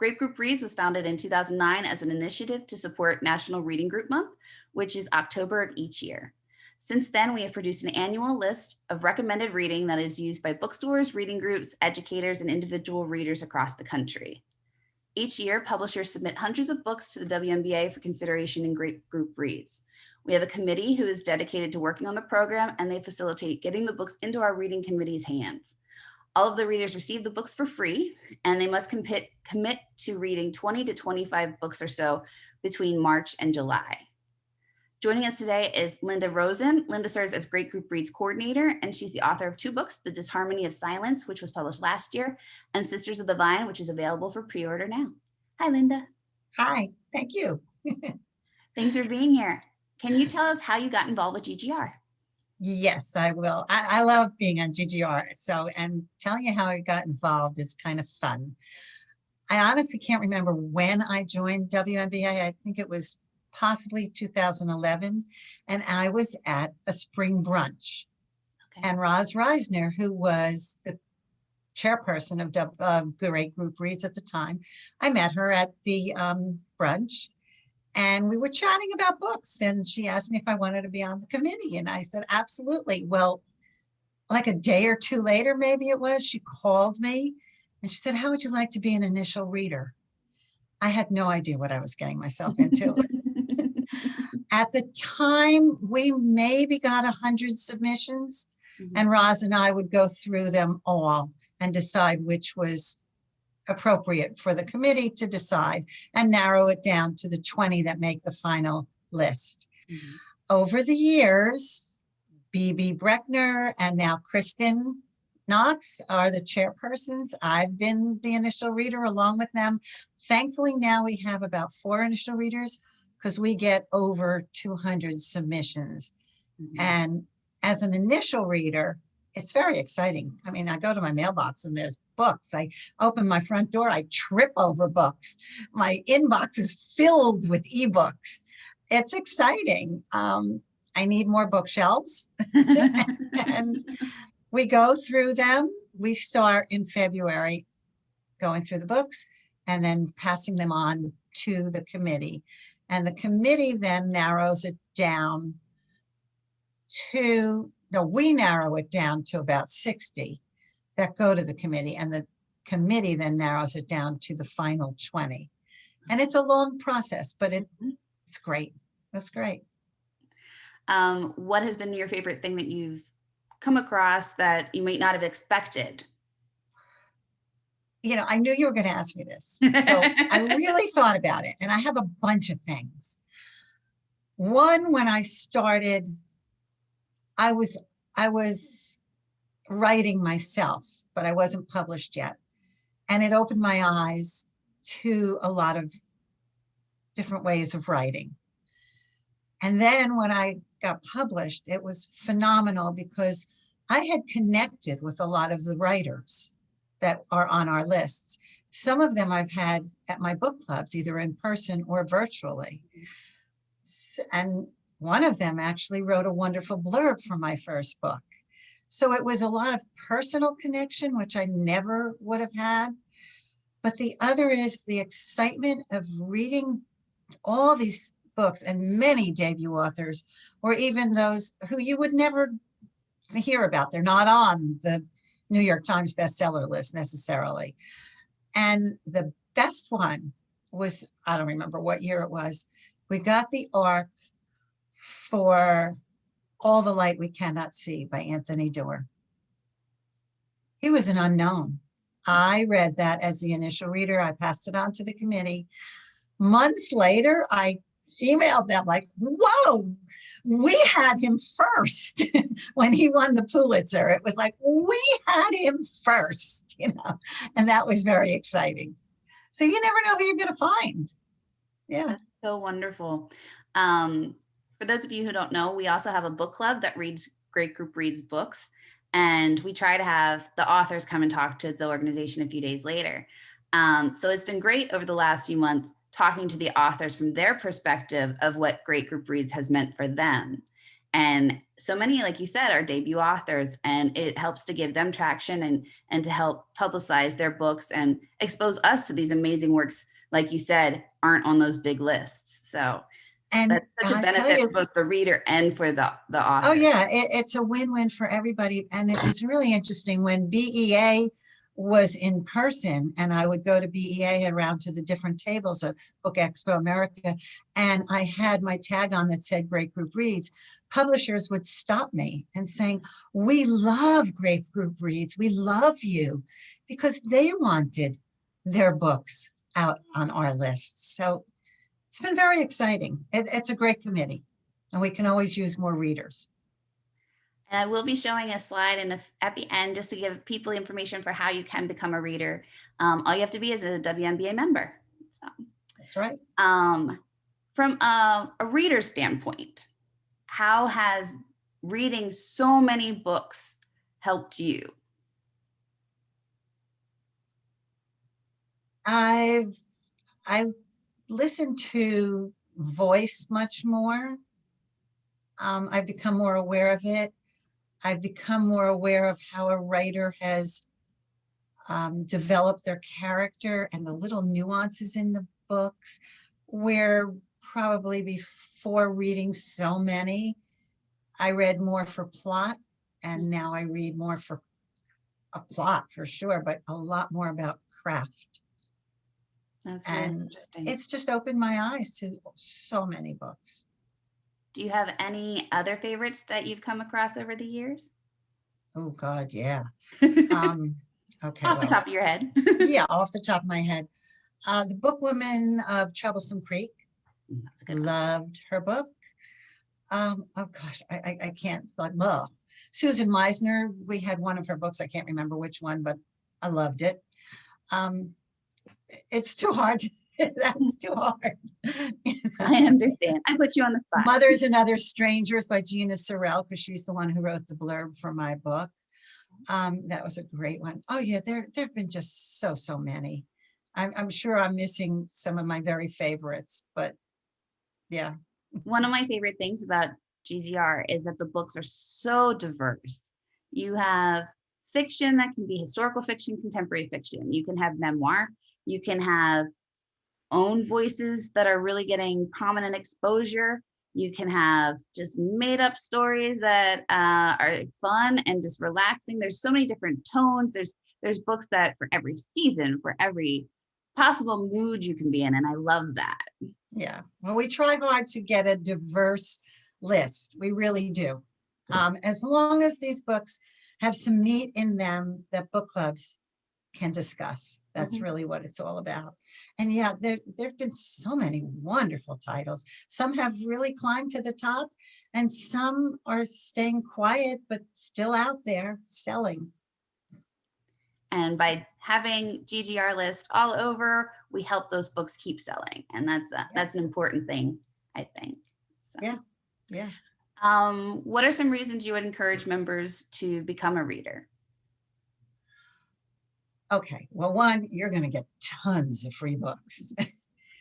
Great Group Reads was founded in 2009 as an initiative to support National Reading Group Month, which is October of each year. Since then, we have produced an annual list of recommended reading that is used by bookstores, reading groups, educators, and individual readers across the country. Each year, publishers submit hundreds of books to the WNBA for consideration in Great Group Reads. We have a committee who is dedicated to working on the program, and they facilitate getting the books into our reading committee's hands. All of the readers receive the books for free, and they must commit to reading 20 to 25 books or so between March and July. Joining us today is Linda Rosen. Linda serves as Great Group Reads coordinator, and she's the author of 2 books, The Disharmony of Silence, which was published last year, and Sisters of the Vine, which is available for pre-order now. Hi, Linda. Hi, thank you. Thanks for being here. Can you tell us how you got involved with GGR? Yes, I will. I love being on GGR. And telling you how I got involved is kind of fun. I honestly can't remember when I joined WNBA. I think it was possibly 2011. And I was at a spring brunch. Okay. And Roz Reisner, who was the chairperson of Great Group Reads at the time, I met her at the brunch. And we were chatting about books, and she asked me if I wanted to be on the committee. And I said, absolutely. Well, like a day or two later, maybe it was, she called me and she said, how would you like to be an initial reader? I had no idea what I was getting myself into. At the time, we maybe got 100 submissions, and Roz and I would go through them all and decide which was appropriate for the committee to decide and narrow it down to the 20 that make the final list. Over the years, B.B. Breckner and now Kristen Knox are the chairpersons. I've been the initial reader along with them. Thankfully, now we have about 4 initial readers because we get over 200 submissions. And as an initial reader, it's very exciting. I mean, I go to my mailbox and there's books. I open my front door, I trip over books. My inbox is filled with ebooks. It's exciting. I need more bookshelves. And we go through them. We start in February going through the books and then passing them on to the committee. And the committee then narrows it down to we narrow it down to about 60 that go to the committee, and the committee then narrows it down to the final 20. And it's a long process, but it's great. That's great. What has been your favorite thing that you've come across that you might not have expected? You know, I knew you were going to ask me this. So I really thought about it, and I have a bunch of things. One, when I started, I was writing myself, but I wasn't published yet. And it opened my eyes to a lot of different ways of writing. And then when I got published, it was phenomenal because I had connected with a lot of the writers that are on our lists. Some of them I've had at my book clubs, either in person or virtually. And one of them actually wrote a wonderful blurb for my first book. So it was a lot of personal connection, which I never would have had. But the other is the excitement of reading all these books and many debut authors, or even those who you would never hear about. They're not on the New York Times bestseller list necessarily. And the best one was, I don't remember what year it was, we got the ARC for All the Light We Cannot See by Anthony Doerr. He was an unknown. I read that as the initial reader. I passed it on to the committee. Months later, I emailed them like, whoa, we had him first when he won the Pulitzer. It was like, we had him first, you know, and that was very exciting. So you never know who you're going to find. Yeah. That's so wonderful. For those of you who don't know, we also have a book club that reads Great Group Reads books. And we try to have the authors come and talk to the organization a few days later. So it's been great over the last few months talking to the authors from their perspective of what Great Group Reads has meant for them. And so many, like you said, are debut authors, and it helps to give them traction and to help publicize their books and expose us to these amazing works, like you said, aren't on those big lists. So And that's such a I tell benefit for you, both the reader and for the oh author. yeah, it's a win-win for everybody. And it was really interesting when BEA was in person, and I would go to BEA around to the different tables of Book Expo America, and I had my tag on that said Great Group Reads. Publishers would stop me and saying, "We love Great Group Reads. We love you," because they wanted their books out on our lists. So it's been very exciting. It's a great committee, and we can always use more readers. And I will be showing a slide at the end just to give people information for how you can become a reader. All you have to be is a WNBA member. So, That's right. from a reader standpoint, how has reading so many books helped you? I've I've listened to voice much more. I've become more aware of it. I've become more aware of how a writer has developed their character and the little nuances in the books, where probably before reading so many, I read more for plot, and now I read more for a plot for sure, but a lot more about craft. That's really And interesting. it's just opened my eyes to so many books. Do you have any other favorites that you've come across over the years? Oh God, yeah. Off Um, okay, the well, top of your head. yeah, off the top of my head. The Bookwoman of Troublesome Creek, That's a good one. loved her book. Oh gosh, I can't, like, blah. Susan Meisner, we had one of her books, I can't remember which one, but I loved it. Um, it's too hard. That's too hard. I understand. I put you on the spot. Mothers and Other Strangers by Gina Sorrell, because she's the one who wrote the blurb for my book. That was a great one. Oh yeah, there've been just so many. I'm sure I'm missing some of my very favorites, but yeah. One of my favorite things about GGR is that the books are so diverse. You have fiction that can be historical fiction, contemporary fiction. You can have memoir. You can have own voices that are really getting prominent exposure. You can have just made up stories that are fun and just relaxing. There's so many different tones. There's books that for every season, for every possible mood you can be in, and I love that. Yeah, well, we try hard to get a diverse list. We really do. As long as these books have some meat in them that book clubs can discuss. That's Mhm. really what it's all about. And yeah, there've been so many wonderful titles. Some have really climbed to the top, and some are staying quiet, but still out there selling. And by having GGR list all over, we help those books keep selling, and Yeah, that's an important thing, I think. So, yeah, yeah. what are some reasons you would encourage members to become a reader? Okay, well, one, you're going to get tons of free books.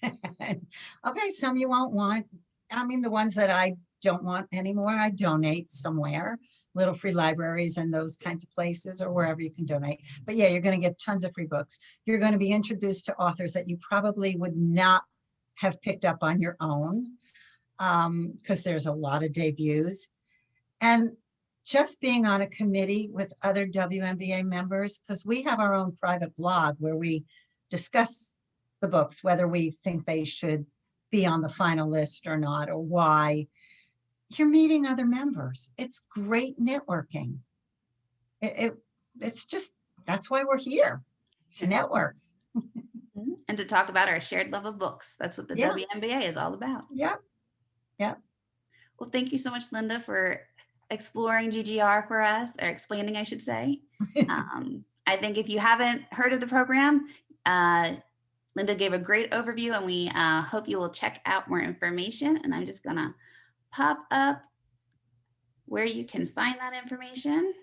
Okay, some you won't want. I mean, the ones that I don't want anymore, I donate somewhere, little free libraries and those kinds of places, or wherever you can donate. But yeah, you're going to get tons of free books. You're going to be introduced to authors that you probably would not have picked up on your own, because there's a lot of debuts. And just being on a committee with other WNBA members, because we have our own private blog where we discuss the books, whether we think they should be on the final list or not, or why. You're meeting other members. It's great networking. It it's just, that's why we're here, to network. Mhm. And to talk about our shared love of books. That's what the Yeah, WNBA is all about. yeah, yeah. Well, thank you so much, Linda, for exploring GGR for us, or explaining, I should say. I think if you haven't heard of the program, uh, Linda gave a great overview, and we hope you will check out more information. And I'm just going to pop up where you can find that information.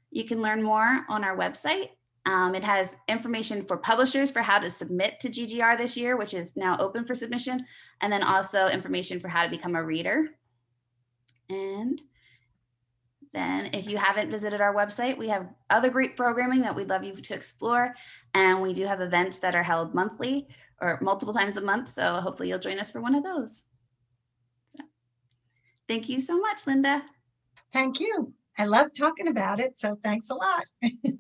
You can learn more on our website. It has information for publishers for how to submit to GGR this year, which is now open for submission, and then also information for how to become a reader. And then if you haven't visited our website, we have other great programming that we'd love you to explore. And we do have events that are held monthly or multiple times a month. So hopefully you'll join us for one of those. So, thank you so much, Linda. Thank you. I love talking about it, so thanks a lot.